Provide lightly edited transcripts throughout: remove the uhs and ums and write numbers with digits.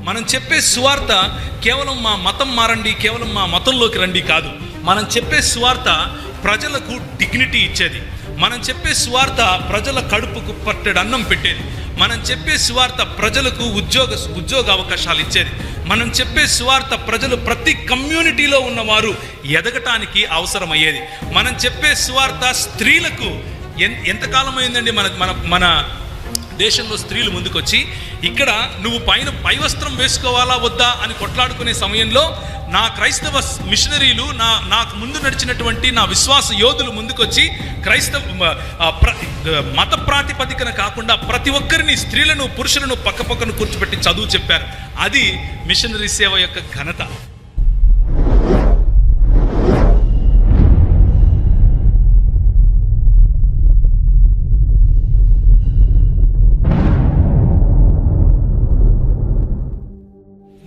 మనం చెప్పే సువార్త కేవలం మా మతం మారండి, కేవలం మా మతంలోకి రండి కాదు. మనం చెప్పే సువార్త ప్రజలకు డిగ్నిటీ ఇచ్చేది. మనం చెప్పే సువార్త ప్రజల కడుపుకు పట్టెడు అన్నం పెట్టేది. మనం చెప్పే సువార్త ప్రజలకు ఉద్యోగ అవకాశాలు ఇచ్చేది. మనం చెప్పే సువార్త ప్రజలు ప్రతి కమ్యూనిటీలో ఉన్నవారు ఎదగటానికి అవసరమయ్యేది. మనం చెప్పే సువార్త స్త్రీలకు ఎంతకాలం అయిందండి మన దేశంలో స్త్రీలు ముందుకొచ్చి ఇక్కడ నువ్వు పై వస్త్రం వేసుకోవాలా వద్దా అని కొట్లాడుకునే సమయంలో నా క్రైస్తవ మిషనరీలు నాకు ముందు నడిచినటువంటి నా విశ్వాస యోధులు ముందుకొచ్చి మత ప్రాతిపదికన కాకుండా ప్రతి ఒక్కరిని, స్త్రీలను పురుషులను పక్కపక్కన కూర్చోబెట్టి చదువు చెప్పారు. అది మిషనరీ సేవ యొక్క ఘనత.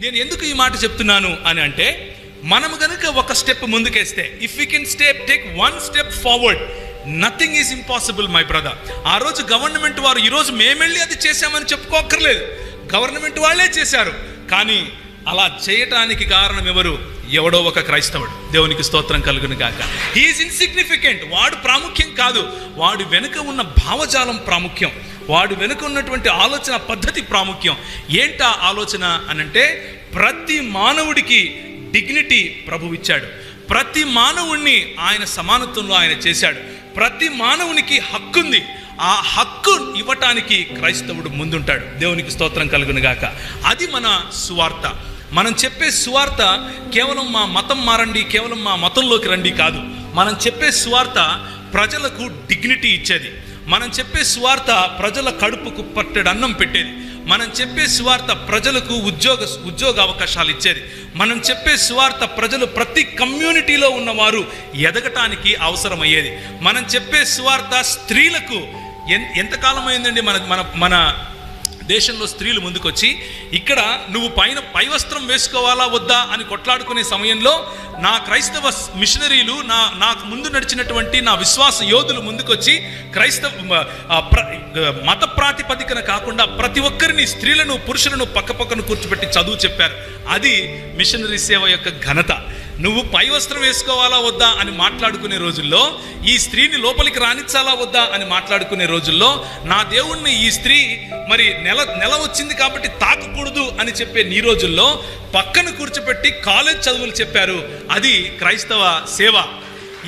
నేను ఎందుకు ఈ మాట చెప్తున్నాను అని అంటే, మనం కనుక ఒక స్టెప్ ముందుకేస్తే, if you can take one step forward, nothing is impossible my brother. ఆ రోజు గవర్నమెంట్ వారు ఈరోజు మేమెళ్ళి అది చేశామని చెప్పుకోక్కర్లేదు, గవర్నమెంట్ వాళ్ళే చేశారు. కానీ అలా చేయటానికి కారణం ఎవడో ఒక క్రైస్తవుడు. దేవునికి స్తోత్రం కలుగును గాక. He is insignificant. వాడు ప్రాముఖ్యం కాదు, వాడు వెనుక ఉన్న భావజాలం ప్రాముఖ్యం, వాడు వెనుక ఉన్నటువంటి ఆలోచన పద్ధతి ప్రాముఖ్యం. ఏంటా ఆలోచన అనంటే, ప్రతి మానవుడికి డిగ్నిటీ ప్రభువు ఇచ్చాడు. ప్రతి మానవుణ్ణి ఆయన సమానత్వంలో ఆయన చేశాడు. ప్రతి మానవునికి హక్కుంది. ఆ హక్కు ఇవ్వటానికి క్రైస్తవుడు ముందుంటాడు. దేవునికి స్తోత్రం కలుగును గాక. అది మన సువార్త. మనం చెప్పే సువార్త కేవలం మా మతం మారండి, కేవలం మా మతంలోకి రండి కాదు. మనం చెప్పే సువార్త ప్రజలకు డిగ్నిటీ ఇచ్చేది. మనం చెప్పే సువార్త ప్రజల కడుపుకు పట్టెడు అన్నం పెట్టేది. మనం చెప్పే సువార్త ప్రజలకు ఉద్యోగ అవకాశాలు ఇచ్చేది. మనం చెప్పే సువార్త ప్రజలు ప్రతి కమ్యూనిటీలో ఉన్నవారు ఎదగటానికి అవసరమయ్యేది. మనం చెప్పే సువార్త స్త్రీలకు ఎంతకాలం అయిందండి మన దేశంలో స్త్రీలు ముందుకొచ్చి ఇక్కడ నువ్వు పై వస్త్రం వేసుకోవాలా వద్దా అని కొట్లాడుకునే సమయంలో నా క్రైస్తవ మిషనరీలు నాకు ముందు నడిచినటువంటి నా విశ్వాస యోధులు ముందుకొచ్చి మత ప్రాతిపదికన కాకుండా ప్రతి ఒక్కరిని, స్త్రీలను పురుషులను పక్కపక్కన కూర్చోబెట్టి చదువు చెప్పారు. అది మిషనరీ సేవ యొక్క ఘనత. నువ్వు పై వస్త్రం వేసుకోవాలా వద్దా అని మాట్లాడుకునే రోజుల్లో, ఈ స్త్రీని లోపలికి రానిచ్చాలా వద్దా అని మాట్లాడుకునే రోజుల్లో, నా దేవుణ్ణి ఈ స్త్రీ మరి నెల వచ్చింది కాబట్టి తాకకూడదు అని చెప్పే నీ రోజుల్లో పక్కన కూర్చోపెట్టి కాలేజ్ చదువులు చెప్పారు. అది క్రైస్తవ సేవ.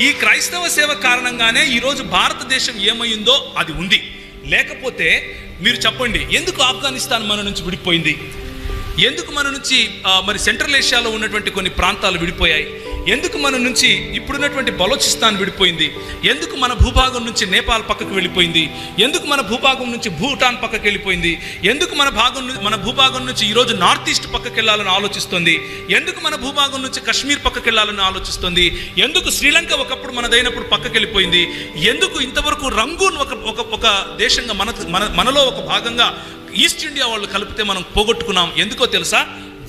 ఈ క్రైస్తవ సేవ కారణంగానే ఈరోజు భారతదేశం ఏమైందో అది ఉంది. లేకపోతే మీరు చెప్పండి, ఎందుకు ఆఫ్ఘనిస్తాన్ మన నుంచి విడిపోయింది? ఎందుకు మన నుంచి మరి సెంట్రల్ ఏషియాలో ఉన్నటువంటి కొన్ని ప్రాంతాలు విడిపోయాయి? ఎందుకు మన నుంచి ఇప్పుడున్నటువంటి బలోచిస్తాన్ విడిపోయింది? ఎందుకు మన భూభాగం నుంచి నేపాల్ పక్కకు వెళ్ళిపోయింది? ఎందుకు మన భూభాగం నుంచి భూటాన్ పక్కకు వెళ్ళిపోయింది? ఎందుకు మన భూభాగం నుంచి ఈరోజు నార్త్ ఈస్ట్ పక్కకి వెళ్ళాలని ఆలోచిస్తుంది? ఎందుకు మన భూభాగం నుంచి కశ్మీర్ పక్కకి వెళ్ళాలని ఆలోచిస్తుంది? ఎందుకు శ్రీలంక ఒకప్పుడు మనదైనప్పుడు పక్కకి వెళ్ళిపోయింది? ఎందుకు ఇంతవరకు రంగూన్ ఒక దేశంగా మనలో ఒక భాగంగా ఈస్ట్ ఇండియా వాళ్ళు కలిపితే మనం పోగొట్టుకున్నాం? ఎందుకో తెలుసా?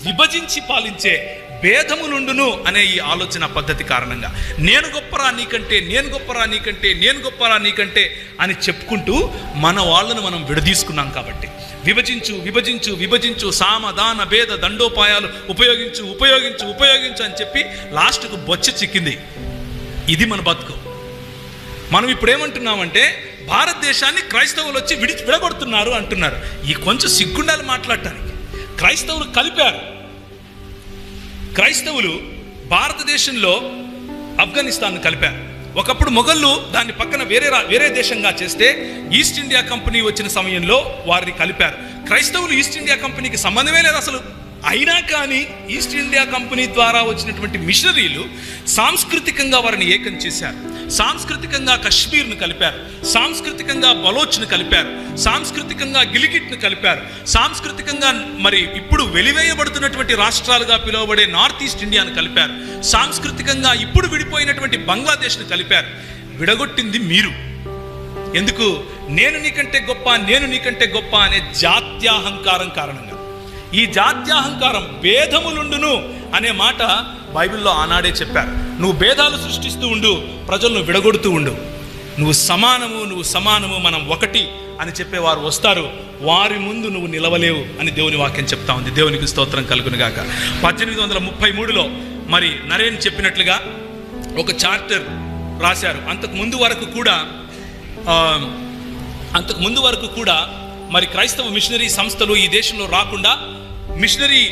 విభజించి పాలించే భేదములుండును అనే ఈ ఆలోచన పద్ధతి కారణంగా నేను గొప్పరా నీకంటే, నేను గొప్పరా నీకంటే, నేను గొప్పరా నీకంటే అని చెప్పుకుంటూ మన వాళ్ళను మనం విడదీసుకున్నాం. కాబట్టి విభజించు విభజించు విభజించు, సామదాన భేద దండోపాయాలు ఉపయోగించు అని చెప్పి లాస్ట్కు బొచ్చ చిక్కింది. ఇది మన బతుకు. మనం ఇప్పుడు ఏమంటున్నామంటే, భారతదేశాన్ని క్రైస్తవులు వచ్చి విడగొడుతున్నారు అంటున్నారు. ఈ కొంచెం సిగ్గుండాలి మాట్లాడటానికి. క్రైస్తవులు కలిపారు. క్రైస్తవులు భారతదేశంలో ఆఫ్ఘనిస్తాన్ కలిపారు. ఒకప్పుడు మొఘళ్ళు దాన్ని పక్కన వేరే దేశంగా చేస్తే ఈస్ట్ ఇండియా కంపెనీ వచ్చిన సమయంలో వారిని కలిపారు. క్రైస్తవులు ఈస్ట్ ఇండియా కంపెనీకి సంబంధమే లేదు అసలు. అయినా కానీ ఈస్ట్ ఇండియా కంపెనీ ద్వారా వచ్చినటువంటి మిషనరీలు సాంస్కృతికంగా వారిని ఏకం చేశారు. సాంస్కృతికంగా కశ్మీర్ను కలిపారు, సాంస్కృతికంగా బలోచ్ను కలిపారు, సాంస్కృతికంగా గిలిగిట్ను కలిపారు, సాంస్కృతికంగా మరి ఇప్పుడు వెలివేయబడుతున్నటువంటి రాష్ట్రాలుగా పిలువబడే నార్త్ ఈస్ట్ ఇండియాను కలిపారు, సాంస్కృతికంగా ఇప్పుడు విడిపోయినటువంటి బంగ్లాదేశ్ను కలిపారు. విడగొట్టింది మీరు. ఎందుకు? నేను నీకంటే గొప్ప అనే జాత్యాహంకారం కారణంగా. ఈ జాత్యాహంకారం, భేదములుండును అనే మాట బైబిల్లో ఆనాడే చెప్పారు. నువ్వు భేదాలు సృష్టిస్తూ ఉండు, ప్రజలను విడగొడుతూ ఉండు. నువ్వు సమానము, మనం ఒకటి అని చెప్పేవారు వస్తారు. వారి ముందు నువ్వు నిలవలేవు అని దేవుని వాక్యం చెప్తా ఉంది. దేవునికి స్తోత్రం కలుగును గాక. 1833లో మరి నరేన్ చెప్పినట్లుగా ఒక చార్టర్ రాశారు. అంతకు ముందు వరకు కూడా మరి క్రైస్తవ మిషనరీ సంస్థలు ఈ దేశంలో రాకుండా, మిషనరీ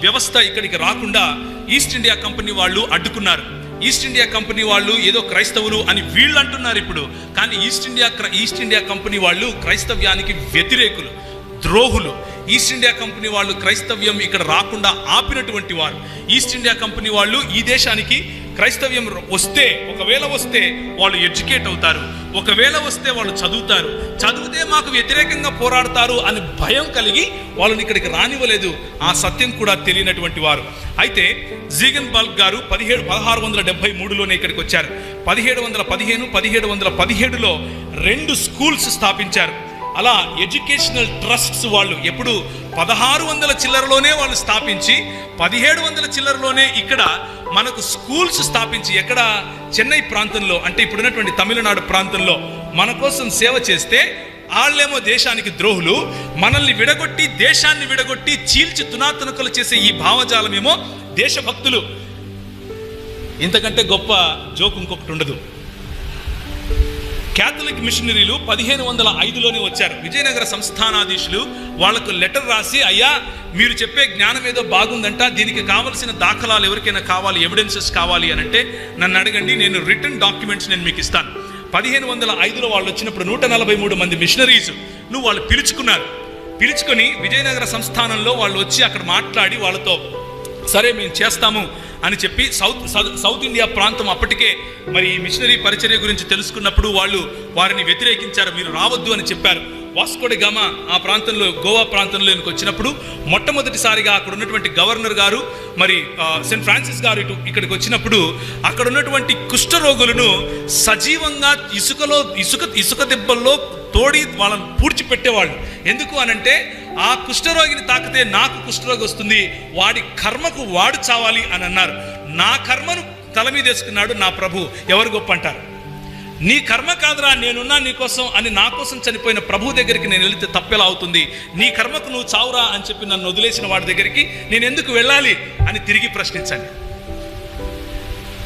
వ్యవస్థ ఇక్కడికి రాకుండా ఈస్ట్ ఇండియా కంపెనీ వాళ్ళు అడ్డుకున్నారు. ఈస్ట్ ఇండియా కంపెనీ వాళ్ళు ఏదో క్రైస్తవులు అని వీళ్ళు అంటున్నారు ఇప్పుడు, కానీ ఈస్ట్ ఇండియా కంపెనీ వాళ్ళు క్రైస్తవ్యానికి వ్యతిరేకులు, ద్రోహులు. ఈస్ట్ ఇండియా కంపెనీ వాళ్ళు క్రైస్తవ్యం ఇక్కడ రాకుండా ఆపినటువంటి వారు. ఈస్ట్ ఇండియా కంపెనీ వాళ్ళు ఈ దేశానికి క్రైస్తవ్యం ఒకవేళ వస్తే వాళ్ళు ఎడ్యుకేట్ అవుతారు, ఒకవేళ వస్తే వాళ్ళు చదివితే మాకు వ్యతిరేకంగా పోరాడతారు అని భయం కలిగి వాళ్ళని ఇక్కడికి రానివ్వలేదు. ఆ సత్యం కూడా తెలియనటువంటి వారు. అయితే జీగన్బాల్క్ గారు 1673లోనే ఇక్కడికి వచ్చారు. 1715, 1717లో 2 స్కూల్స్ స్థాపించారు. అలా ఎడ్యుకేషనల్ ట్రస్ట్స్ వాళ్ళు ఎప్పుడు 1600 చిల్లరలోనే వాళ్ళు స్థాపించి 1700 చిల్లరలోనే ఇక్కడ మనకు స్కూల్స్ స్థాపించి, ఎక్కడ చెన్నై ప్రాంతంలో, అంటే ఇప్పుడున్నటువంటి తమిళనాడు ప్రాంతంలో మన కోసం సేవ చేస్తే వాళ్ళేమో దేశానికి ద్రోహులు, మనల్ని విడగొట్టి దేశాన్ని విడగొట్టి చీల్చి తునాతునకలు చేసే ఈ భావజాలమేమో దేశభక్తులు. ఇంతకంటే గొప్ప జోక్ ఇంకొకటి ఉండదు. క్యాథలిక్ మిషనరీలు 1505లోనే వచ్చారు. విజయనగర సంస్థానాధీశులు వాళ్లకు లెటర్ రాసి, అయ్యా మీరు చెప్పే జ్ఞానం ఏదో బాగుందంట, దీనికి కావలసిన దాఖలాలు ఎవరికైనా కావాలి, ఎవిడెన్సెస్ కావాలి అని అంటే నన్ను అడగండి, నేను రిటర్న్ డాక్యుమెంట్స్ నేను మీకు ఇస్తాను. 1505లో వాళ్ళు వచ్చినప్పుడు 143 మంది మిషనరీస్ వాళ్ళు పిలుచుకొని విజయనగర సంస్థానంలో వాళ్ళు వచ్చి అక్కడ మాట్లాడి వాళ్ళతో సరే మేము చేస్తాము అని చెప్పి సౌత్ ఇండియా ప్రాంతం అప్పటికే మరి మిషనరీ పరిచర్య గురించి తెలుసుకున్నప్పుడు వారిని వ్యతిరేకించారు, మీరు రావద్దు అని చెప్పారు. వాస్కో డి గామా ఆ ప్రాంతంలో, గోవా ప్రాంతంలోకి వచ్చినప్పుడు మొట్టమొదటిసారిగా అక్కడ ఉన్నటువంటి గవర్నర్ గారు మరి సెయింట్ ఫ్రాన్సిస్ గారు ఇక్కడికి వచ్చినప్పుడు అక్కడ ఉన్నటువంటి కుష్ఠరోగులను సజీవంగా ఇసుక దెబ్బల్లో తోడి వాళ్ళని పూడ్చిపెట్టేవాళ్ళు. ఎందుకు అనంటే ఆ కుష్ఠరోగిని తాకితే నాకు కుష్ఠరోగి వస్తుంది, వాడి కర్మకు వాడు చావాలి అని అన్నారు. నా కర్మను తల మీద వేసుకున్నాడు నా ప్రభు, ఎవరు గొప్ప అంటారు? నీ కర్మ కాదురా, నేనున్నా నీకోసం అని నా కోసం చనిపోయిన ప్రభు దగ్గరికి నేను వెళితే తప్పెలా అవుతుంది? నీ కర్మకు నువ్వు చావురా అని చెప్పి నన్ను వదిలేసిన వాడి దగ్గరికి నేను ఎందుకు వెళ్ళాలి అని తిరిగి ప్రశ్నించండి.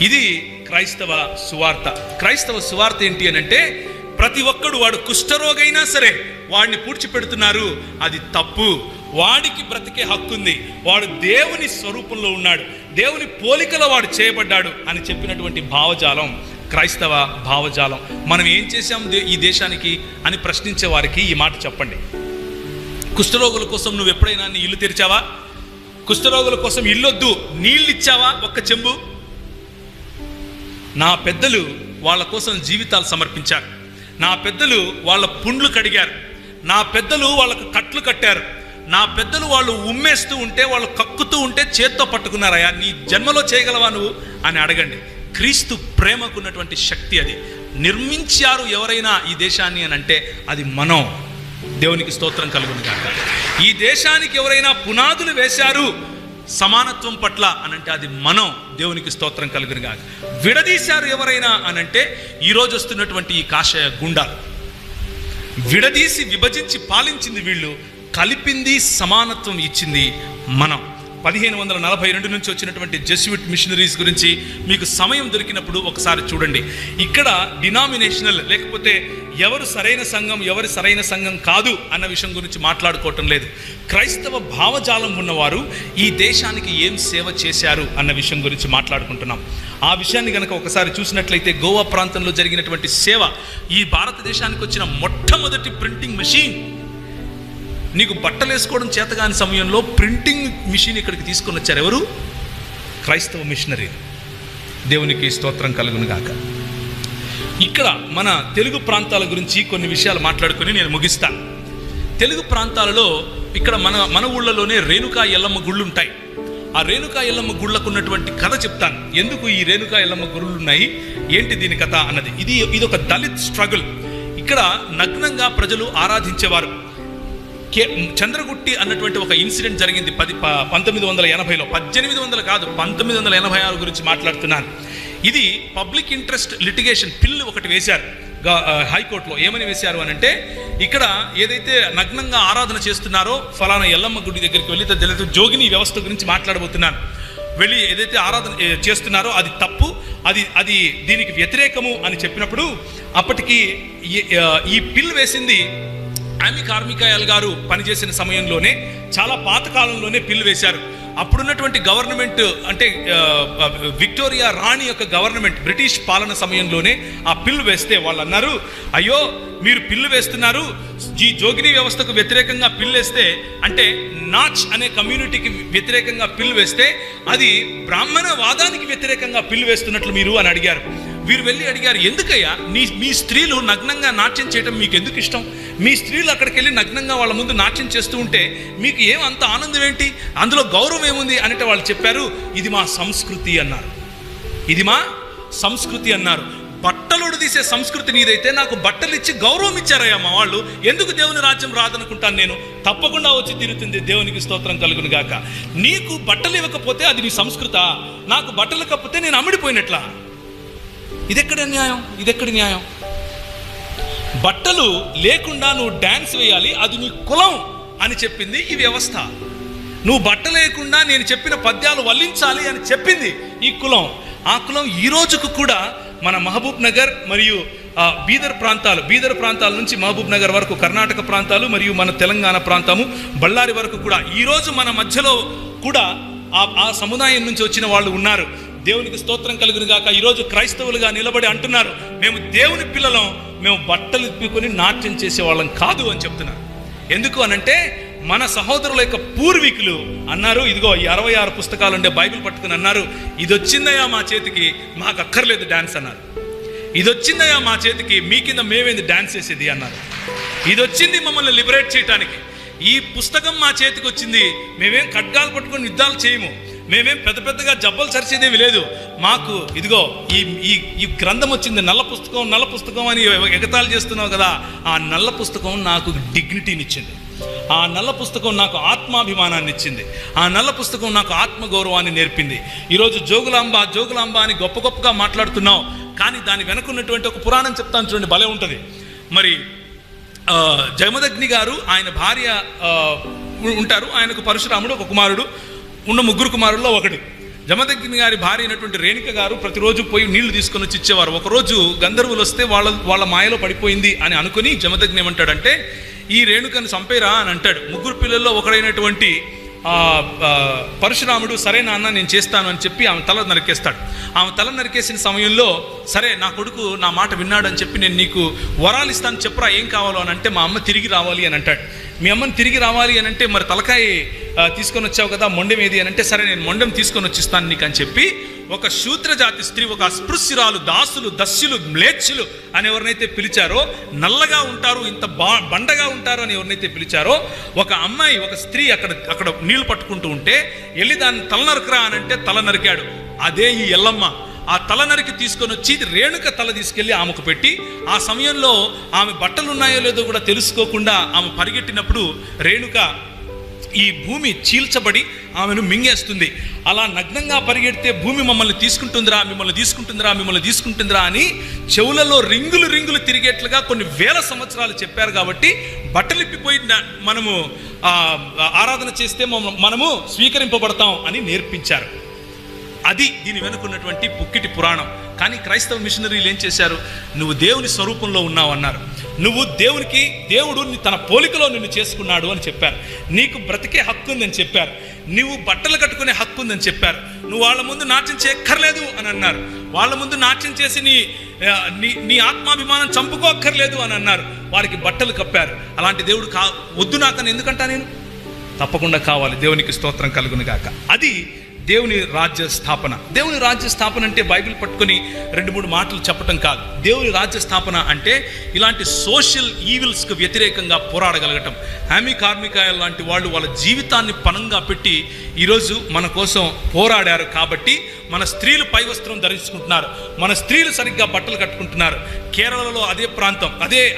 ఇది క్రైస్తవ సువార్త. క్రైస్తవ సువార్త ఏంటి అని అంటే, ప్రతి ఒక్కడు వాడు కుష్ఠరోగైనా సరే వాడిని పూడ్చిపెడుతున్నారు, అది తప్పు. వాడికి బ్రతికే హక్కు ఉంది, వాడు దేవుని స్వరూపంలో ఉన్నాడు, దేవుని పోలికలో వాడు చేయబడ్డాడు అని చెప్పినటువంటి భావజాలం క్రైస్తవ భావజాలం. మనం ఏం చేశాం ఈ దేశానికి అని ప్రశ్నించే వారికి ఈ మాట చెప్పండి. కుష్ఠరోగుల కోసం నువ్వు ఎప్పుడైనా నీ ఇల్లు తెరిచావా? కుష్ఠరోగుల కోసం ఇల్లొద్దు, నీళ్ళు ఇచ్చావా ఒక్క చెంబు? నా పెద్దలు వాళ్ళ కోసం జీవితాలు సమర్పించారు, నా పెద్దలు వాళ్ళ పుండ్లు కడిగారు, నా పెద్దలు వాళ్ళకు కట్లు కట్టారు, నా పెద్దలు వాళ్ళు ఉమ్మేస్తూ ఉంటే, వాళ్ళు కక్కుతూ ఉంటే చేత్తో పట్టుకున్నారయ్యా, నీ జన్మలో చేయగలవా నువ్వు అని అడగండి. క్రీస్తు ప్రేమకున్నటువంటి శక్తి అది. నిర్మించారు ఎవరైనా ఈ దేశాన్ని అని అంటే అది మనం. దేవునికి స్తోత్రం కలుగును గాక. ఈ దేశానికి ఎవరైనా పునాదులు వేశారు సమానత్వం పట్ల అనంటే అది మనం. దేవునికి స్తోత్రం కలుగును గాక. విడదీశారు ఎవరైనా అనంటే ఈరోజు వస్తున్నటువంటి ఈ కాషాయ గుండాలు. విడదీసి విభజించి పాలించింది వీళ్ళు, కలిపింది సమానత్వం ఇచ్చింది మనం. 1542 నుంచి వచ్చినటువంటి జెస్యూట్ మిషనరీస్ గురించి మీకు సమయం దొరికినప్పుడు ఒకసారి చూడండి. ఇక్కడ డినామినేషనల్ లేకపోతే ఎవరు సరైన సంఘం ఎవరు సరైన సంఘం కాదు అన్న విషయం గురించి మాట్లాడుకోవటం లేదు. క్రైస్తవ భావజాలం ఉన్నవారు ఈ దేశానికి ఏం సేవ చేశారు అన్న విషయం గురించి మాట్లాడుకుంటున్నాం. ఆ విషయాన్ని కనుక ఒకసారి చూసినట్లయితే గోవా ప్రాంతంలో జరిగినటువంటి సేవ, ఈ భారతదేశానికి వచ్చిన మొట్టమొదటి ప్రింటింగ్ మెషిన్, నీకు బట్టలు వేసుకోవడం చేతగాని సమయంలో ప్రింటింగ్ మిషన్ ఇక్కడికి తీసుకొని వచ్చారు. ఎవరు? క్రైస్తవ మిషనరీ. దేవునికి స్తోత్రం కలుగును గాక. ఇక్కడ మన తెలుగు ప్రాంతాల గురించి కొన్ని విషయాలు మాట్లాడుకొని నేను ముగిస్తాను. తెలుగు ప్రాంతాలలో ఇక్కడ మన ఊళ్ళలోనే రేణుకా ఎల్లమ్మ గుళ్ళు ఉంటాయి. ఆ రేణుకా ఎల్లమ్మ గుళ్ళకు ఉన్నటువంటి కథ చెప్తాను. ఎందుకు ఈ రేణుకా ఎల్లమ్మ గుళ్ళు ఉన్నాయి, ఏంటి దీని కథ అన్నది. ఇది ఒక దళిత్ స్ట్రగుల్. ఇక్కడ నగ్నంగా ప్రజలు ఆరాధించేవారు. చంద్రగుట్టి అన్నటువంటి ఒక ఇన్సిడెంట్ జరిగింది 1980లో. 1800 కాదు, 1986 గురించి మాట్లాడుతున్నాను. ఇది పబ్లిక్ ఇంట్రెస్ట్ లిటిగేషన్ బిల్లు ఒకటి వేశారు హైకోర్టులో ఏమని వేశారు అని అంటే, ఇక్కడ ఏదైతే నగ్నంగా ఆరాధన చేస్తున్నారో ఫలానా ఎల్లమ్మ గుడి దగ్గరికి వెళ్ళి దళిత జోగిని వ్యవస్థ గురించి మాట్లాడబోతున్నాను, వెళ్ళి ఏదైతే ఆరాధన చేస్తున్నారో అది తప్పు, అది దీనికి వ్యతిరేకము అని చెప్పినప్పుడు అప్పటికి ఈ పిల్ వేసింది ఆమి కార్మికాయల్ గారు పనిచేసిన సమయంలోనే, చాలా పాతకాలంలోనే పిల్ వేశారు. అప్పుడున్నటువంటి గవర్నమెంట్ అంటే విక్టోరియా రాణి యొక్క గవర్నమెంట్, బ్రిటిష్ పాలన సమయంలోనే ఆ పిల్లు వేస్తే వాళ్ళు అన్నారు, అయ్యో మీరు పిల్లు వేస్తున్నారు, ఈ జోగిని వ్యవస్థకు వ్యతిరేకంగా పిల్లు వేస్తే, అంటే నాచ్ అనే కమ్యూనిటీకి వ్యతిరేకంగా పిల్లు వేస్తే అది బ్రాహ్మణ వాదానికి వ్యతిరేకంగా పిల్లు వేస్తున్నట్లు మీరు అని అడిగారు. వీరు వెళ్ళి అడిగారు, ఎందుకయ్యా మీ స్త్రీలు నగ్నంగా నాట్యం చేయడం మీకు ఎందుకు ఇష్టం? మీ స్త్రీలు అక్కడికి వెళ్ళి నగ్నంగా వాళ్ళ ముందు నాట్యం చేస్తూ ఉంటే మీకు ఏం అంత ఆనందం ఏంటి? అందులో గౌరవం ఏముంది అంటే వాళ్ళు చెప్పారు, ఇది మా సంస్కృతి అన్నారు. ఇది మా సంస్కృతి అన్నారు. బట్టలుడు తీసే సంస్కృతి నీదైతే నాకు బట్టలు ఇచ్చి గౌరవం ఇచ్చారయ్యా మా వాళ్ళు, ఎందుకు దేవుని రాజ్యం రాదనుకుంటాను నేను? తప్పకుండా వచ్చి తీరుతుంది, దేవునికి స్తోత్రం కలుగును గాక. నీకు బట్టలు ఇవ్వకపోతే అది నీ సంస్కృత, నాకు బట్టలు కప్పితే నేను అమ్ముడిపోయినట్లా? ఇదెక్కడి న్యాయం? ఇదెక్కడి న్యాయం? బట్టలు లేకుండా నువ్వు డ్యాన్స్ వేయాలి, అది నీ కులం అని చెప్పింది ఈ వ్యవస్థ. నువ్వు బట్ట లేకుండా నేను చెప్పిన పద్యాలు వల్లించాలి అని చెప్పింది ఈ కులం. ఆ కులం ఈ రోజుకు కూడా మన మహబూబ్ నగర్ మరియు బీదర్ ప్రాంతాల నుంచి మహబూబ్ నగర్ వరకు కర్ణాటక ప్రాంతాలు మరియు మన తెలంగాణ ప్రాంతము బళ్ళారి వరకు కూడా ఈరోజు మన మధ్యలో కూడా ఆ సముదాయం నుంచి వచ్చిన వాళ్ళు ఉన్నారు. దేవునికి స్తోత్రం కలుగును గాక. ఈరోజు క్రైస్తవులుగా నిలబడి అంటున్నారు, మేము దేవుని పిల్లలం, మేము బట్టలు ఇప్పుకొని నాట్యం చేసేవాళ్ళం కాదు అని చెప్తున్నారు. ఎందుకు అనంటే మన సహోదరుల యొక్క పూర్వీకులు అన్నారు, ఇదిగో ఈ 66 పుస్తకాలు ఉండే బైబిల్ పట్టుకుని అన్నారు, ఇది వచ్చిందయ్యా మా చేతికి, మాకు అక్కర్లేదు డాన్స్ అన్నారు. ఇది వచ్చిందయ్యా మా చేతికి, మీ కింద మేమేంది డాన్స్ చేసేది అన్నారు. ఇది వచ్చింది మమ్మల్ని లిబరేట్ చేయడానికి, ఈ పుస్తకం మా చేతికి వచ్చింది, మేమేం ఖడ్గాలు పట్టుకొని యుద్ధాలు చేయము, మేమేం పెద్దగా జబ్బలు సరిచేదేమి లేదు, మాకు ఇదిగో ఈ గ్రంథం వచ్చింది, నల్ల పుస్తకం అని ఎగతాళి చేస్తున్నావు కదా, ఆ నల్ల పుస్తకం నాకు డిగ్నిటీని ఇచ్చింది, ఆ నల్ల పుస్తకం నాకు ఆత్మాభిమానాన్ని ఇచ్చింది, ఆ నల్ల పుస్తకం నాకు ఆత్మగౌరవాన్ని నేర్పింది. ఈరోజు జోగులాంబ అని గొప్పగా మాట్లాడుతున్నావు, కానీ దాని వెనుకున్నటువంటి ఒక పురాణం చెప్తాను చూడండి, భలే ఉంటుంది. మరి జమదగ్ని గారు, ఆయన భార్య ఉంటారు, ఆయనకు పరశురాముడు ఒక కుమారుడు, ఉన్న 3 కుమారుల్లో ఒకడు. జమదగ్ని గారి భార్య అయినటువంటి రేణుక గారు ప్రతిరోజు పోయి నీళ్లు తీసుకొని వచ్చి ఇచ్చేవారు. ఒకరోజు గంధర్వులు వస్తే వాళ్ళ మాయలో పడిపోయింది అని అనుకుని జమదగ్ని ఏమంటాడంటే, ఈ రేణుకను చంపేరా అని అంటాడు. 3 పిల్లల్లో ఒకడైనటువంటి పరశురాముడు, సరే నాన్న నేను చేస్తాను అని చెప్పి ఆమె తల నరికేస్తాడు. ఆమె తల నరికేసిన సమయంలో, సరే నా కొడుకు నా మాట విన్నాడు అని చెప్పి నేను నీకు వరాలు ఇస్తాను, చెప్పరా ఏం కావాలో అని అంటే, మా అమ్మ తిరిగి రావాలి అని అంటాడు. మీ అమ్మని తిరిగి రావాలి అని అంటే, మరి తలకాయ తీసుకొని వచ్చావు కదా, మొండెం ఏది అని అంటే, సరే నేను మొండెం తీసుకొని వచ్చిస్తాను నీకు అని చెప్పి ఒక శూద్రజాతి స్త్రీ, ఒక అస్పృశ్యురాలు, దాసులు, దస్యులు, మ్లేచ్చులు అని ఎవరినైతే పిలిచారో, నల్లగా ఉంటారు, ఇంత బండగా ఉంటారు అని ఎవరినైతే పిలిచారో, ఒక అమ్మాయి, ఒక స్త్రీ అక్కడ నీళ్లు పట్టుకుంటూ ఉంటే వెళ్ళి దాన్ని తల నరకరా అని అంటే తల నరికాడు. అదే ఈ ఎల్లమ్మ. ఆ తల నరికి తీసుకొని వచ్చి రేణుక తల తీసుకెళ్ళి ఆమెకు పెట్టి, ఆ సమయంలో ఆమె బట్టలు ఉన్నాయో లేదో కూడా తెలుసుకోకుండా ఆమె పరిగెట్టినప్పుడు రేణుక ఈ భూమి చీల్చబడి ఆమెను మింగేస్తుంది. అలా నగ్నంగా పరిగెడితే భూమి మిమ్మల్ని తీసుకుంటుందిరా అని చెవులలో రింగులు తిరిగేట్లుగా కొన్ని వేల సంవత్సరాలు చెప్పారు. కాబట్టి బట్టలిప్పిపోయి మనము ఆరాధన చేస్తే మనము స్వీకరింపబడతాం అని నేర్పించారు. అది దీని వెనుకున్నటువంటి పుక్కిటి పురాణం. కానీ క్రైస్తవ మిషనరీలు ఏం చేశారు? నువ్వు దేవుని స్వరూపంలో ఉన్నావు అన్నారు. నువ్వు దేవుడు తన పోలికలో నిన్ను చేసుకున్నాడు అని చెప్పారు. నీకు బ్రతికే హక్కు ఉందని చెప్పారు. నువ్వు బట్టలు కట్టుకునే హక్కు ఉందని చెప్పారు. నువ్వు వాళ్ళ ముందు నాట్యం చేయక్కర్లేదు అని అన్నారు. వాళ్ళ ముందు నాట్యం చేసి నీ ఆత్మాభిమానం చంపుకోక్కర్లేదు అని అన్నారు. వారికి బట్టలు కప్పారు. అలాంటి దేవుడు వద్దు నాకని ఎందుకంటా నేను? తప్పకుండా కావాలి. దేవునికి స్తోత్రం కలుగును గాక. అది దేవుని రాజ్య స్థాపన. దేవుని రాజ్య స్థాపన అంటే బైబిల్ పట్టుకొని 2-3 మాటలు చెప్పటం కాదు. దేవుని రాజ్య స్థాపన అంటే ఇలాంటి సోషల్ ఈవిల్స్కి వ్యతిరేకంగా పోరాడగలగటం. హామీ కార్మికాయలు లాంటి వాళ్ళు వాళ్ళ జీవితాన్ని పణంగా పెట్టి ఈరోజు మన కోసం పోరాడారు. కాబట్టి మన స్త్రీలు పై వస్త్రం ధరించుకుంటున్నారు, మన స్త్రీలు సరిగ్గా బట్టలు కట్టుకుంటున్నారు. కేరళలో అదే ప్రాంతం,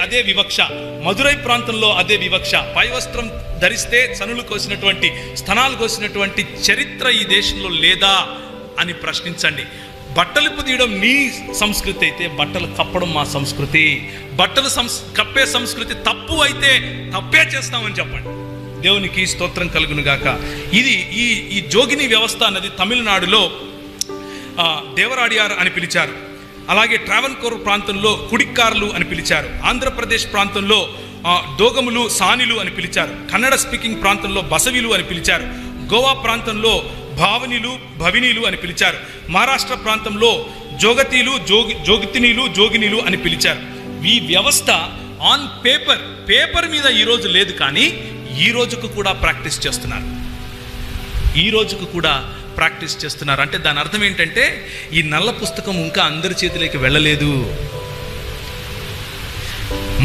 అదే వివక్ష. మదురై ప్రాంతంలో అదే వివక్ష. పై వస్త్రం ధరిస్తే చనులు కోసినటువంటి, స్తనాలు కోసినటువంటి చరిత్ర ఈ దేశంలో లేదా అని ప్రశ్నించండి. బట్టలు తీయడం నీ సంస్కృతి అయితే బట్టలు కప్పడం మా సంస్కృతి. బట్టలు కప్పే సంస్కృతి తప్పు అయితే తప్పే చేస్తామని చెప్పండి. దేవునికి స్తోత్రం కలుగును గాక. ఇది ఈ జోగిని వ్యవస్థ అన్నది తమిళనాడులో దేవరాడియార్ అని పిలిచారు. అలాగే ట్రావెన్కోర్ ప్రాంతంలో కుడిక్కార్లు అని పిలిచారు. ఆంధ్రప్రదేశ్ ప్రాంతంలో దోగములు, సానిలు అని పిలిచారు. కన్నడ స్పీకింగ్ ప్రాంతంలో బసవిలు అని పిలిచారు. గోవా ప్రాంతంలో భావనిలు, భవినీలు అని పిలిచారు. మహారాష్ట్ర ప్రాంతంలో జోగతీలు, జోగితినీలు, జోగినీలు అని పిలిచారు. ఈ వ్యవస్థ ఆన్ పేపర్ మీద ఈరోజు లేదు, కానీ ఈ రోజుకు కూడా ప్రాక్టీస్ చేస్తున్నారు. అంటే దాని అర్థం ఏంటంటే ఈ నల్ల పుస్తకం ఇంకా అందరి చేతిలోకి వెళ్ళలేదు.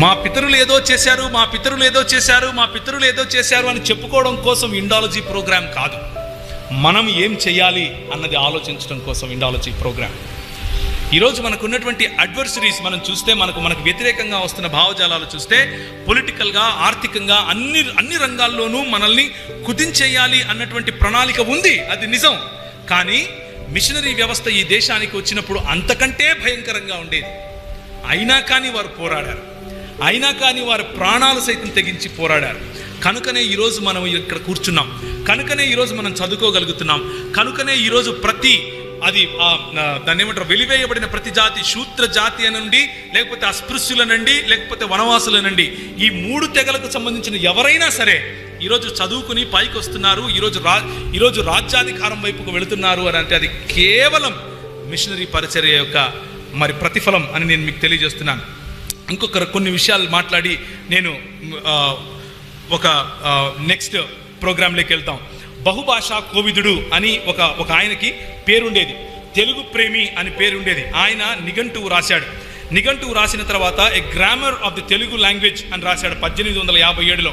మా పితరులు ఏదో చేశారు అని చెప్పుకోవడం కోసం ఇండాలజీ ప్రోగ్రాం కాదు. మనం ఏం చేయాలి అన్నది ఆలోచించడం కోసం ఇండాలజీ ప్రోగ్రాం. ఈరోజు మనకు ఉన్నటువంటి అడ్వర్సరీస్ మనం చూస్తే, మనకు వ్యతిరేకంగా వస్తున్న భావజాలాలు చూస్తే, పొలిటికల్గా, ఆర్థికంగా అన్ని రంగాల్లోనూ మనల్ని కుదించేయాలి అన్నటువంటి ప్రణాళిక ఉంది, అది నిజం. కానీ మిషనరీ వ్యవస్థ ఈ దేశానికి వచ్చినప్పుడు అంతకంటే భయంకరంగా ఉండేది. అయినా కానీ వారు పోరాడారు, అయినా కానీ వారి ప్రాణాలు సైతం తెగించి పోరాడారు. కనుకనే ఈరోజు మనం ఇక్కడ కూర్చున్నాం, కనుకనే ఈరోజు మనం చదువుకోగలుగుతున్నాం, కనుకనే ఈరోజు దాన్ని ఏమంటారు, వెలివేయబడిన ప్రతి జాతి, శూద్ర జాతి అనండి, లేకపోతే అస్పృశ్యులనండి, లేకపోతే వనవాసులనండి, ఈ 3 తెగలకు సంబంధించిన ఎవరైనా సరే ఈరోజు చదువుకుని పైకి వస్తున్నారు. ఈరోజు రాజ్యాధికారం వైపుకు వెళుతున్నారు అని అంటే అది కేవలం మిషనరీ పరిచర్య యొక్క ప్రతిఫలం అని నేను మీకు తెలియజేస్తున్నాను. కొన్ని విషయాలు మాట్లాడి నేను ఒక నెక్స్ట్ ప్రోగ్రాంలోకి వెళ్తాం. బహుభాషా కోవిదుడు అని ఒక ఆయనకి పేరుండేది, తెలుగు ప్రేమి అని పేరుండేది. ఆయన నిఘంటువు రాశాడు. నిఘంటువు రాసిన తర్వాత a grammar of the Telugu language అని రాశాడు 1857లో.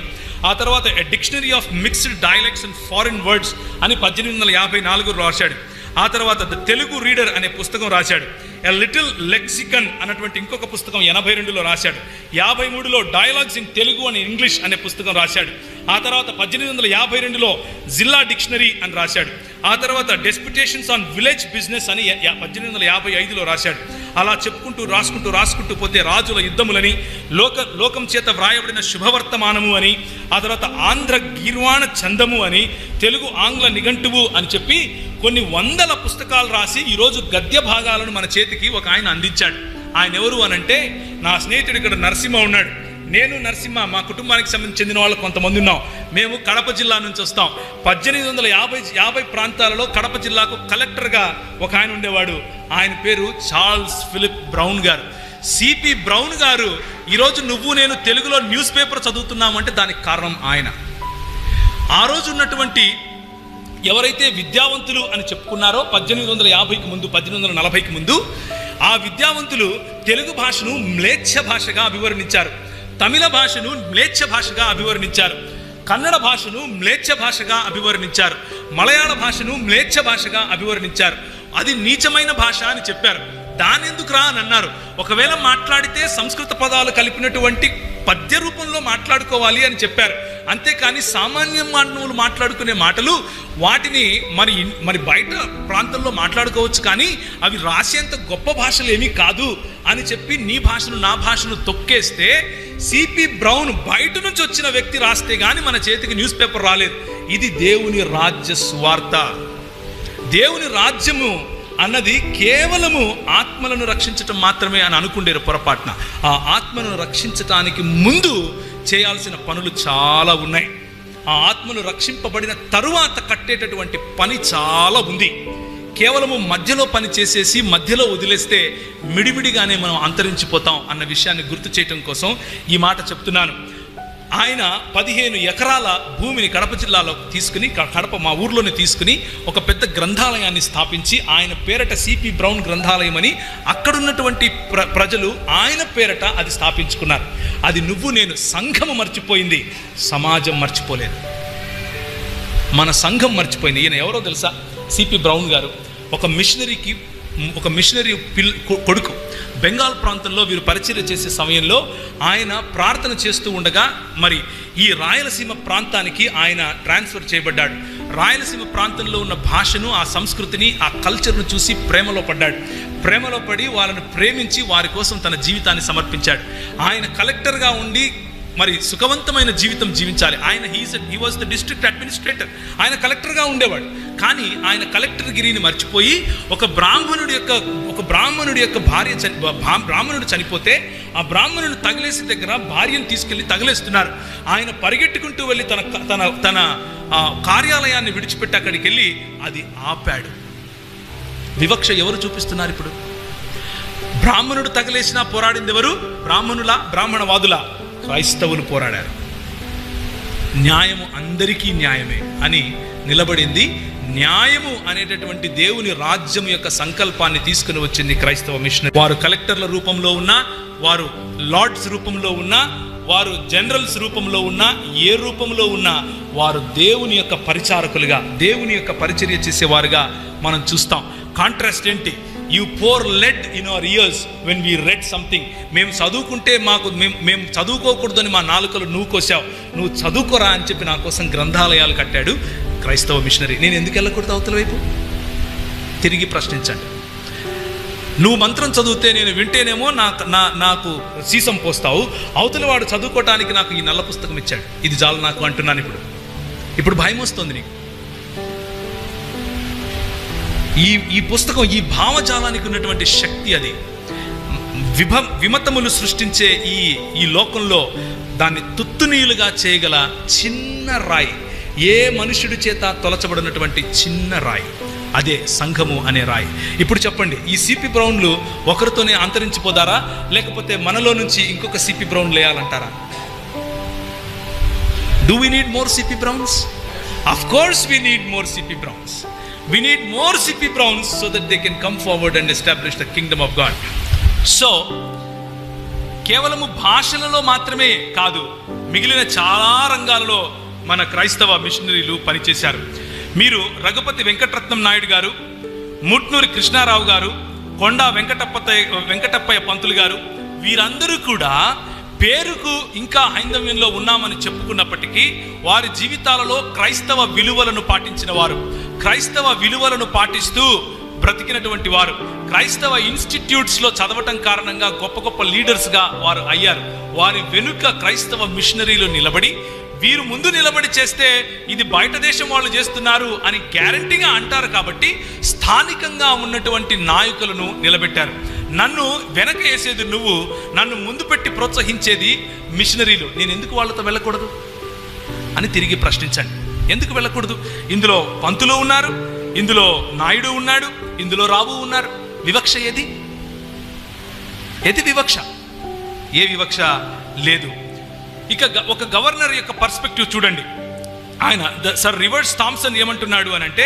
ఆ తర్వాత a dictionary of mixed dialects and foreign words అని 1854లో రాశాడు. ఆ తర్వాత ద తెలుగు రీడర్ అనే పుస్తకం రాశాడు. ఎ లిటిల్ లెక్సికన్ అన్నటువంటి ఇంకొక పుస్తకం 82లో రాశాడు. 53లో డైలాగ్స్ ఇన్ తెలుగు అని ఇంగ్లీష్ అనే పుస్తకం రాశాడు. ఆ తర్వాత 1852లో జిల్లా డిక్షనరీ అని రాశాడు. ఆ తర్వాత డెస్పిటేషన్స్ ఆన్ విలేజ్ బిజినెస్ అని 1855లో రాశాడు. అలా చెప్పుకుంటూ రాసుకుంటూ పోతే రాజుల యుద్ధములని, లోకం చేత వ్రాయబడిన శుభవర్తమానము అని, ఆ తర్వాత ఆంధ్ర గీర్వాణ చందము అని, తెలుగు ఆంగ్ల నిఘంటువు అని చెప్పి కొన్ని వందల పుస్తకాలు రాసి ఈరోజు గద్య భాగాలను మన చేతికి ఒక ఆయన అందించాడు. ఆయన ఎవరు అనంటే, నా స్నేహితుడు ఇక్కడ నరసింహ ఉన్నాడు, నేను నరసింహ, మా కుటుంబానికి సంబంధించి చెందిన వాళ్ళు కొంతమంది ఉన్నాం. మేము కడప జిల్లా నుంచి వస్తాం. 1850 ప్రాంతాలలో కడప జిల్లాకు కలెక్టర్గా ఒక ఆయన ఉండేవాడు. ఆయన పేరు చార్ల్స్ ఫిలిప్ బ్రౌన్ గారు. సిపి బ్రౌన్ గారు ఈరోజు నేను తెలుగులో న్యూస్ పేపర్ చదువుతున్నామంటే దానికి కారణం ఆయన. ఆ రోజు ఉన్నటువంటి ఎవరైతే విద్యావంతులు అని చెప్పుకున్నారో 1850కి ముందు, 1840కి ముందు, ఆ విద్యావంతులు తెలుగు భాషను మ్లేచ్ఛ భాషగా అభివర్ణించారు, తమిళ భాషను మ్లేచ్ఛ భాషగా అభివర్ణించారు, కన్నడ భాషను మ్లేచ్ఛ భాషగా అభివర్ణించారు, మలయాళ భాషను మ్లేచ్ఛ భాషగా అభివర్ణించారు. అది నీచమైన భాష అని చెప్పారు. దాని ఎందుకు రా అని అన్నారు. ఒకవేళ మాట్లాడితే సంస్కృత పదాలు కలిపినటువంటి పద్య రూపంలో మాట్లాడుకోవాలి అని చెప్పారు. అంతేకాని సామాన్య మానవులు మాట్లాడుకునే మాటలు వాటిని మరి బయట ప్రాంతంలో మాట్లాడుకోవచ్చు, కానీ అవి రాసేంత గొప్ప భాషలు ఏమీ కాదు అని చెప్పి నీ భాషను నా భాషను తొక్కేస్తే, సిపి బ్రౌన్ బయట నుంచి వచ్చిన వ్యక్తి రాస్తే గాని మన చేతికి న్యూస్ పేపర్ రాలేదు. ఇది దేవుని రాజ్య సువార్త. దేవుని రాజ్యము అన్నది కేవలము ఆత్మలను రక్షించటం మాత్రమే అని అనుకుండేరు పొరపాటున. ఆ ఆత్మను రక్షించటానికి ముందు చేయాల్సిన పనులు చాలా ఉన్నాయి. ఆ ఆత్మను రక్షింపబడిన తరువాత కట్టేటటువంటి పని చాలా ఉంది. కేవలము మధ్యలో పని చేసేసి మధ్యలో వదిలేస్తే మిడిమిడిగానే మనం అంతరించిపోతాం అన్న విషయాన్ని గుర్తు చేయటం కోసం ఈ మాట చెప్తున్నాను. ఆయన 15 ఎకరాల భూమిని కడప జిల్లాలో తీసుకుని, కడప మా ఊర్లోనే తీసుకుని ఒక పెద్ద గ్రంథాలయాన్ని స్థాపించి ఆయన పేరట సిపి బ్రౌన్ గ్రంథాలయం అని అక్కడున్నటువంటి ప్రజలు ఆయన పేరట అది స్థాపించుకున్నారు. అది నేను సంఘము మర్చిపోయింది, సమాజం మర్చిపోలేదు. మన సంఘం మర్చిపోయింది. ఈయన ఎవరో తెలుసా? సిపి బ్రౌన్ గారు ఒక మిషనరీ కొడుకు. బెంగాల్ ప్రాంతంలో వీరు పరిచర్య చేసే సమయంలో ఆయన ప్రార్థన చేస్తూ ఉండగా మరి ఈ రాయలసీమ ప్రాంతానికి ఆయన ట్రాన్స్ఫర్ చేయబడ్డాడు. రాయలసీమ ప్రాంతంలో ఉన్న భాషను, ఆ సంస్కృతిని, ఆ కల్చర్ను చూసి ప్రేమలో పడ్డాడు. ప్రేమలో పడి వాళ్ళని ప్రేమించి వారి కోసం తన జీవితాన్ని సమర్పించాడు. ఆయన కలెక్టర్గా ఉండి మరి సుఖవంతమైన జీవితం జీవించాలి. ఆయన he was the district administrator. ఆయన కలెక్టర్గా ఉండేవాడు. కానీ ఆయన కలెక్టర్ గిరిని మర్చిపోయి ఒక బ్రాహ్మణుడి యొక్క బ్రాహ్మణుడు చనిపోతే ఆ బ్రాహ్మణుడు తగిలేసి దగ్గర భార్యను తీసుకెళ్లి తగిలేస్తున్నారు. ఆయన పరిగెట్టుకుంటూ వెళ్ళి తన కార్యాలయాన్ని విడిచిపెట్టి అక్కడికి వెళ్ళి అది ఆపాడు. వివక్ష ఎవరు చూపిస్తున్నారు ఇప్పుడు? బ్రాహ్మణుడు తగిలేసినా పోరాడింది ఎవరు? బ్రాహ్మణవాదుల? క్రైస్తవులు పోరాడారు. న్యాయము అందరికీ న్యాయమే అని నిలబడింది. న్యాయము అనేటటువంటి దేవుని రాజ్యం యొక్క సంకల్పాన్ని తీసుకుని వచ్చింది క్రైస్తవ మిషనరీ. వారు కలెక్టర్ల రూపంలో ఉన్నా, వారు లార్డ్స్ రూపంలో ఉన్నా, వారు జనరల్స్ రూపంలో ఉన్నా, ఏ రూపంలో ఉన్నా వారు దేవుని యొక్క పరిచారకులుగా, దేవుని యొక్క పరిచర్య చేసేవారుగా మనం చూస్తాం. కాంట్రాస్ట్ ఏంటి? You pour lead in our ears when we read something. మేము చదువుకుంటే మేము చదువుకోకూడదని మా నాలుకలు నువ్వు కోసావు, నువ్వు చదువుకోరా అని చెప్పి నా కోసం గ్రంథాలయాలు కట్టాడు క్రైస్తవ మిషనరీ. నేను ఎందుకు వెళ్ళకూడదు అవతల వైపు? తిరిగి ప్రశ్నించండి. నువ్వు మంత్రం చదివితే నేను వింటేనేమో నాకు సీసం పోస్తావు, అవతల వాడు చదువుకోవటానికి నాకు ఈ నల్ల పుస్తకం ఇచ్చాడు, ఇది చాలు నాకు అంటున్నాను. ఇప్పుడు భయం వస్తుంది నీకు. ఈ పుస్తకం, ఈ భావజాలానికి ఉన్నటువంటి శక్తి, అది విమతములు సృష్టించే ఈ లోకంలో దాన్ని తుత్తునీలుగా చేయగల చిన్న రాయి, ఏ మనుషుడి చేత తొలచబడినటువంటి చిన్న రాయి, అదే సంఘము అనే రాయి. ఇప్పుడు చెప్పండి, ఈ సిపి బ్రౌన్లు ఒకరితోనే అంతరించిపోతారా, లేకపోతే మనలో నుంచి ఇంకొక సిపి బ్రౌన్ లేయాలంటారా? Do we need more C P Browns? Of course we need more C P Browns. We need more C.P. Browns so that they can come forward and establish the kingdom of God. So, కేవలము భాషలలో మాత్రమే కాదు, మిగిలిన చాలా రంగాలలో మన క్రైస్తవ మిషనరీలు పనిచేశారు. మీరు రఘుపతి వెంకటరత్నం నాయుడు గారు, ముట్నూరి కృష్ణారావు గారు, కొండా వెంకటప్పయ్య పంతులు గారు, వీరందరూ కూడా పేరుకు ఇంకా హైందవ్యంలో ఉన్నామని చెప్పుకున్నప్పటికీ వారి జీవితాలలో క్రైస్తవ విలువలను పాటించిన వారు, క్రైస్తవ విలువలను పాటిస్తూ బ్రతికినటువంటి వారు, క్రైస్తవ ఇన్స్టిట్యూట్స్లో చదవటం కారణంగా గొప్ప గొప్ప లీడర్స్గా వారు అయ్యారు. వారి వెనుక క్రైస్తవ మిషనరీలు నిలబడి, వీరు ముందు నిలబడి చేస్తే ఇది బయట దేశం వాళ్ళు చేస్తున్నారు అని గ్యారంటీగా అంటారు కాబట్టి స్థానికంగా ఉన్నటువంటి నాయకులను నిలబెట్టారు. నన్ను వెనక వేసేది నువ్వు, నన్ను ముందు పెట్టి ప్రోత్సహించేది మిషనరీలు. నేను ఎందుకు వాళ్ళతో వెళ్ళకూడదు అని తిరిగి ప్రశ్నించండి. ఎందుకు వెళ్ళకూడదు? ఇందులో పంతులు ఉన్నారు, ఇందులో నాయుడు ఉన్నాడు, ఇందులో రావు ఉన్నారు. వివక్ష ఏది? వివక్ష? ఏ వివక్ష లేదు. ఇక ఒక గవర్నర్ యొక్క పర్స్పెక్టివ్ చూడండి. ఆయన సర్ రివర్స్ థామ్సన్ ఏమంటున్నాడు అని అంటే,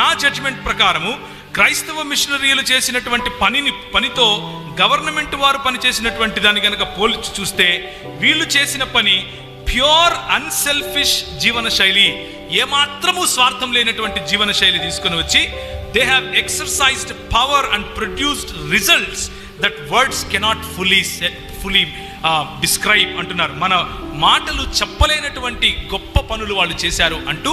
నా జడ్జిమెంట్ ప్రకారము క్రైస్తవ మిషనరీలు చేసినటువంటి పనితో గవర్నమెంట్ వారు పనిచేసినటువంటి దాన్ని కనుక పోల్చి చూస్తే వీళ్ళు చేసిన పని ప్యూర్ అన్సెల్ఫిష్ జీవన శైలి, ఏమాత్రము స్వార్థం లేనటువంటి జీవన శైలి తీసుకుని వచ్చి they have exercised power and produced results that words cannot fully describe అంటున్నారు. మన మాటలు చెప్పలేనటువంటి గొప్ప పనులు వాళ్ళు చేశారు అంటూ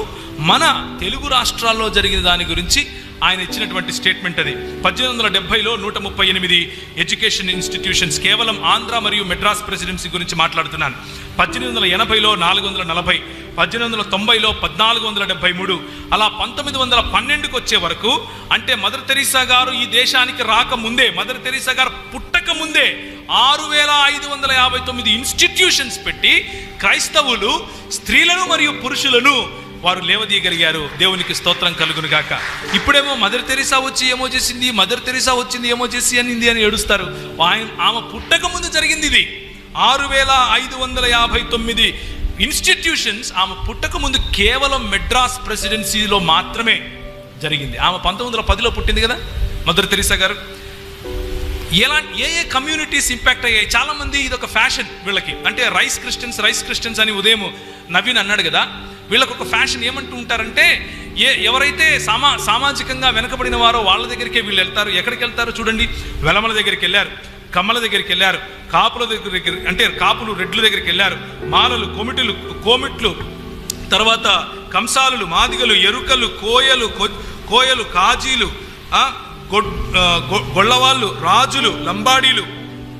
మన తెలుగు రాష్ట్రాల్లో జరిగిన దాని గురించి ఆయన ఇచ్చినటువంటి స్టేట్మెంట్ అది. 1870లో 138 ఎడ్యుకేషన్ ఇన్స్టిట్యూషన్స్, కేవలం ఆంధ్ర మరియు మెడ్రాస్ ప్రెసిడెన్సీ గురించి మాట్లాడుతున్నాను. 1880లో 440, 1890లో 1473, అలా 1912కు వచ్చే వరకు, అంటే మదర్ తెరీసా గారు ఈ దేశానికి రాకముందే, మదర్ తెరీసా గారు పుట్టక ముందే 6559 ఇన్స్టిట్యూషన్స్ పెట్టి క్రైస్తవులు స్త్రీలను మరియు పురుషులను వారు లేవదీయగలిగారు. దేవునికి స్తోత్రం కలుగును గాక. ఇప్పుడేమో మదర్ తెరీసా వచ్చి ఏమో చేసింది, మదర్ తెరీసా వచ్చింది ఏమో చేసి అనింది అని ఏడుస్తారు. ఆమె పుట్టక ముందు జరిగింది ఇది. 6559 ఇన్స్టిట్యూషన్స్ ఆమె పుట్టక ముందు కేవలం మెడ్రాస్ ప్రెసిడెన్సీలో మాత్రమే జరిగింది. ఆమె 1910లో పుట్టింది కదా మదర్ తెరీసా గారు. ఏ కమ్యూనిటీస్ ఇంపాక్ట్ అయ్యాయి? చాలా మంది ఇది ఒక ఫ్యాషన్ వీళ్ళకి, అంటే రైస్ క్రిస్టియన్స్ అని ఉదయం నవీన్ అన్నాడు కదా, వీళ్ళకు ఒక ఫ్యాషన్ ఏమంటూ ఉంటారంటే, ఎవరైతే సామాజికంగా వెనకబడిన వారో వాళ్ళ దగ్గరికే వీళ్ళు వెళ్తారు. ఎక్కడికి వెళ్తారు చూడండి, వెలమల దగ్గరికి వెళ్ళారు, కమ్మల దగ్గరికి వెళ్ళారు, కాపుల దగ్గర అంటే కాపులు రెడ్ల దగ్గరికి వెళ్ళారు, మాలలు కోమిట్లు, తర్వాత కంసాలులు, మాదిగలు, ఎరుకలు, కోయలు, కాజీలు, గొల్లవాళ్ళు, రాజులు, లంబాడీలు,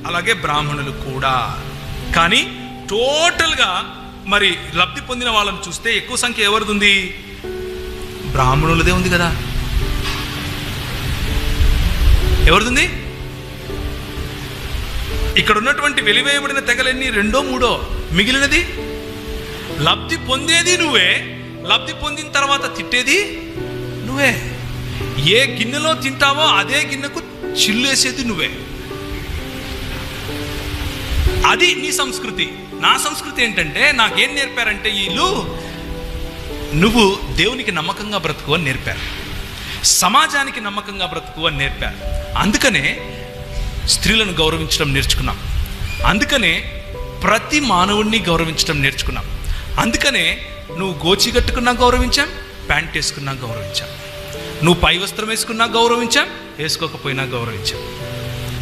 అలాగే బ్రాహ్మణులు కూడా. కానీ టోటల్గా మరి లబ్ధి పొందిన వాళ్ళని చూస్తే ఎక్కువ సంఖ్య ఎవరిది ఉంది? బ్రాహ్మణులదే ఉంది కదా. ఎవరిది? ఇక్కడ ఉన్నటువంటి వెలివేయబడిన తెగలన్నీ 2, 3, మిగిలినది లబ్ధి పొందేది నువ్వే, లబ్ధి పొందిన తర్వాత తిట్టేది నువ్వే. ఏ గిన్నెలో తింటావో అదే గిన్నెకు చిల్లేసేది నువ్వే. అది నీ సంస్కృతి. నా సంస్కృతి ఏంటంటే, నాకేం నేర్పారంటే వీళ్ళు, నువ్వు దేవునికి నమ్మకంగా బ్రతుకు అని నేర్పారు, సమాజానికి నమ్మకంగా బ్రతుకు అని నేర్పారు. అందుకనే స్త్రీలను గౌరవించడం నేర్చుకున్నాం, అందుకనే ప్రతి మానవుడిని గౌరవించడం నేర్చుకున్నాం. అందుకనే నువ్వు గోచి కట్టుకున్నా గౌరవించాం, ప్యాంట్ వేసుకున్నా గౌరవించాం, నువ్వు పై వస్త్రం వేసుకున్నా గౌరవించాం, వేసుకోకపోయినా గౌరవించాం.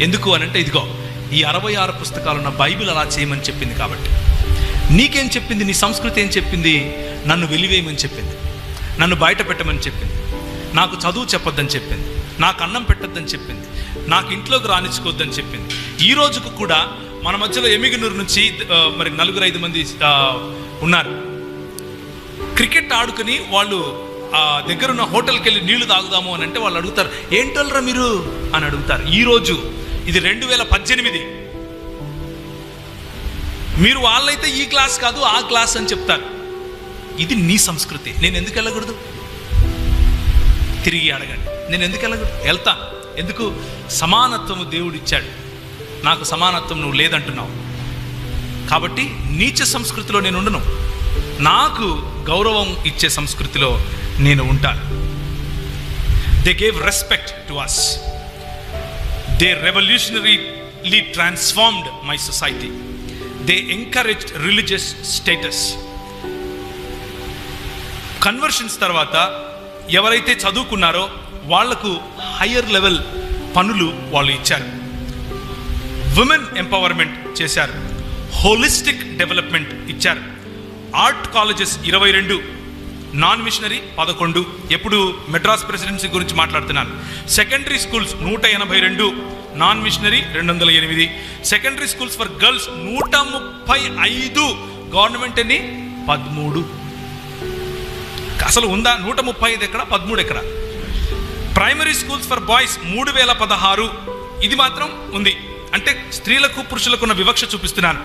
ఎందుకు అనంటే, ఇదిగో ఈ 66 పుస్తకాలున్న బైబిల్ అలా చేయమని చెప్పింది కాబట్టి. నీకేం చెప్పింది? నీ సంస్కృతి ఏం చెప్పింది? నన్ను వెలివేయమని చెప్పింది, నన్ను బయట పెట్టమని చెప్పింది, నాకు చదువు చెప్పొద్దని చెప్పింది, నాకు అన్నం పెట్టొద్దని చెప్పింది, నాకు ఇంట్లోకి రానిచ్చుకోవద్దని చెప్పింది. ఈ రోజుకు కూడా మన మధ్యలో ఎమిగనూరు నుంచి మరి 4-5 మంది ఉన్నారు. క్రికెట్ ఆడుకుని వాళ్ళు దగ్గరున్న హోటల్కి వెళ్ళి నీళ్లు తాగుదాము అని అంటే వాళ్ళు అడుగుతారు, ఏంటోళ్ళరా మీరు అని అడుగుతారు. ఈరోజు ఇది 2018. మీరు వాళ్ళైతే ఈ క్లాస్ కాదు ఆ క్లాస్ అని చెప్తారు. ఇది నీ సంస్కృతి. నేను ఎందుకు వెళ్ళకూడదు? తిరిగి అడగండి, నేను ఎందుకు వెళ్ళకూడదు? వెళ్తాను. ఎందుకు? సమానత్వము దేవుడు ఇచ్చాడు, నాకు సమానత్వం నువ్వు లేదంటున్నావు కాబట్టి నీచ సంస్కృతిలో నేను ఉండను, నాకు గౌరవం ఇచ్చే సంస్కృతిలో నేను ఉంటాను. They gave respect to us. They revolutionarily transformed my society. They encouraged religious status. Conversions తర్వాత ఎవరైతే చదువుకున్నారో వాళ్లకు హయ్యర్ లెవెల్ పనులు వాళ్ళు ఇచ్చారు. విమెన్ ఎంపవర్మెంట్ చేశారు, హోలిస్టిక్ డెవలప్మెంట్ ఇచ్చారు. Art colleges 22, non missionary 11. ఎప్పుడు మెడ్రాస్ ప్రెసిడెన్సీ గురించి మాట్లాడుతున్నాను. Secondary schools 182, non missionary 208. Secondary schools for girls 135, government ఎన్ని 13. అసలు ఉందా? 135 ఎక్కడ, 13 ఎక్కడ? ప్రైమరీ స్కూల్స్ ఫర్ బాయ్స్ 3016, ఇది మాత్రం ఉంది. అంటే స్త్రీలకు పురుషులకు ఉన్న వివక్ష చూపిస్తున్నాను.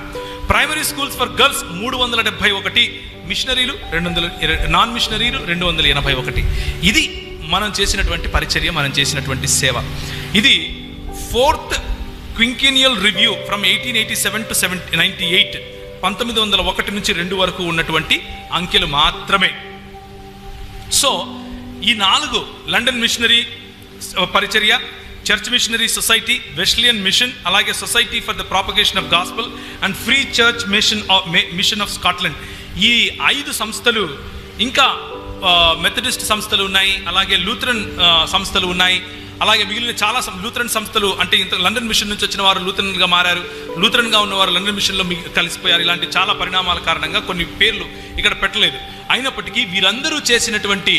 ప్రైమరీ స్కూల్స్ ఫర్ గర్ల్స్ 371, మిషనరీలు 200, నాన్ మిషనరీలు 281. ఇది మనం చేసినటువంటి పరిచర్య, మనం చేసినటువంటి సేవ. ఇది 4th క్వింకినియల్ రివ్యూ ఫ్రమ్ 1887 to 98, 1901 నుంచి 2 వరకు ఉన్నటువంటి అంకెలు మాత్రమే. సో ఈ 4 లండన్ మిషనరీ పరిచర్య, church missionary society, Wesleyan mission, అలాగే society for the propagation of gospel and free church mission of Scotland, ఈ 5 సంస్థలు, ఇంకా మెథడిస్ట్ సంస్థలు ఉన్నాయి, అలాగే లూథరన్ సంస్థలు ఉన్నాయి, అలాగే మిగిలిన చాలా లూథరన్ సంస్థలు. అంటే ఇంత లండన్ మిషన్ నుంచి వచ్చిన వారు లూథరన్గా మారారు, లూథరన్గా ఉన్నవారు లండన్ మిషన్లో కలిసిపోయారు. ఇలాంటి చాలా పరిణామాల కారణంగా కొన్ని పేర్లు ఇక్కడ పెట్టలేదు. అయినప్పటికీ వీరందరూ చేసినటువంటి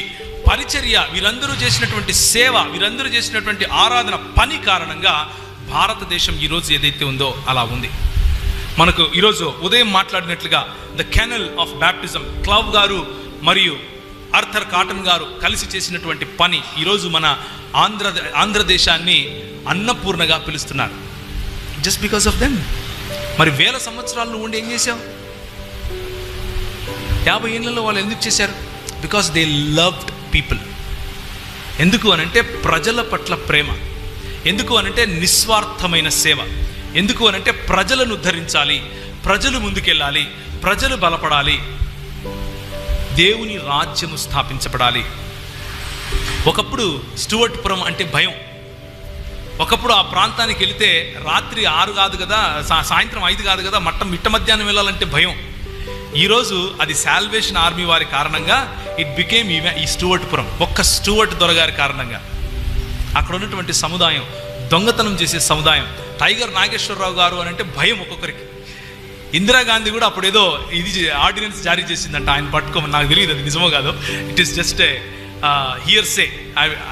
పరిచర్య, వీరందరూ చేసినటువంటి సేవ, వీరందరూ చేసినటువంటి ఆరాధన పని కారణంగా భారతదేశం ఈరోజు ఏదైతే ఉందో అలా ఉంది. మనకు ఈరోజు ఉదయం మాట్లాడినట్లుగా the canal of baptism, Clough గారు మరియు ఆర్థర్ కాటన్ గారు కలిసి చేసినటువంటి పని ఈరోజు మన ఆంధ్రదేశాన్ని అన్నపూర్ణగా పిలుస్తున్నారు. Just because of them. మరి 1000 సంవత్సరాలు నువ్వు ఉండి ఏం చేశావు? 50 ఏళ్లలో వాళ్ళు ఎందుకు చేశారు? Because they loved people. ఎందుకు అనంటే ప్రజల పట్ల ప్రేమ, ఎందుకు అనంటే నిస్వార్థమైన సేవ, ఎందుకు అనంటే ప్రజలను ఉద్ధరించాలి, ప్రజలు ముందుకెళ్ళాలి, ప్రజలు బలపడాలి, దేవుని రాజ్యము స్థాపించబడాలి. ఒకప్పుడు స్టూవర్ట్పురం అంటే భయం. ఒకప్పుడు ఆ ప్రాంతానికి వెళితే రాత్రి 6 కాదు కదా, సాయంత్రం 5 కాదు కదా, మిట్ట మధ్యాహ్నం వెళ్ళాలంటే భయం. ఈరోజు అది సాల్వేషన్ ఆర్మీ వారి కారణంగా ఇట్ బికేమ్ ఈ స్టూవర్ట్పురం, ఒక్క స్టూవర్ట్ దొరగారి కారణంగా. అక్కడ ఉన్నటువంటి సముదాయం దొంగతనం చేసే సముదాయం. టైగర్ నాగేశ్వరరావు గారు అని అంటే భయం ఒక్కొక్కరికి. ఇందిరాగాంధీ కూడా అప్పుడు ఏదో ఇది ఆర్డినెన్స్ జారీ చేసిందంట, ఆయన పట్టుకోమని. నాకు తెలియదు అది నిజమో కాదో, it is just hearsay,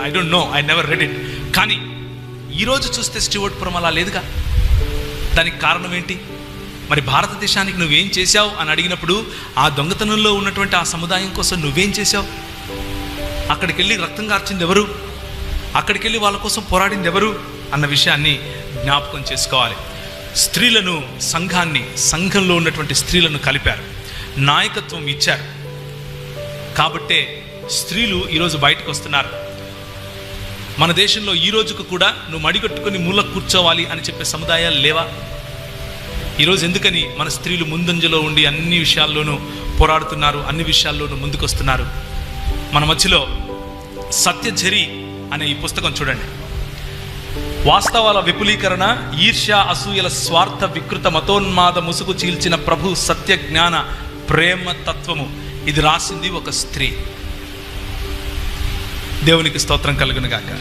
I don't know, I never read it. కానీ ఈరోజు చూస్తే స్టీవర్ట్పురం అలా లేదుగా. దానికి కారణం ఏంటి? మరి భారతదేశానికి నువ్వేం చేశావు అని అడిగినప్పుడు ఆ దొంగతనంలో ఉన్నటువంటి ఆ సముదాయం కోసం నువ్వేం చేశావు? అక్కడికి వెళ్ళి రక్తం కార్చింది ఎవరు? అక్కడికి వెళ్ళి వాళ్ళ కోసం పోరాడింది ఎవరు అన్న విషయాన్ని జ్ఞాపకం చేసుకోవాలి. స్త్రీలను, సంఘంలో ఉన్నటువంటి స్త్రీలను కలిపారు, నాయకత్వం ఇచ్చారు. కాబట్టే స్త్రీలు ఈరోజు బయటకు వస్తున్నారు. మన దేశంలో ఈ రోజుకు కూడా నువ్వు మడిగట్టుకొని మూల కూర్చోవాలి అని చెప్పే సముదాయాలు లేవా? ఈరోజు ఎందుకని మన స్త్రీలు ముందంజలో ఉండి అన్ని విషయాల్లోనూ పోరాడుతున్నారు, అన్ని విషయాల్లోనూ ముందుకొస్తున్నారు? మన మధ్యలో సత్యఝరి అనే ఈ పుస్తకం చూడండి. వాస్తవాల విపులీకరణ, ఈర్ష్య, అసూయల స్వార్థ వికృత మతోన్మాద ముసుగు చీల్చిన ప్రభు సత్య జ్ఞాన ప్రేమ తత్వము. ఇది రాసింది ఒక స్త్రీ. దేవునికి స్తోత్రం కలుగును గాక.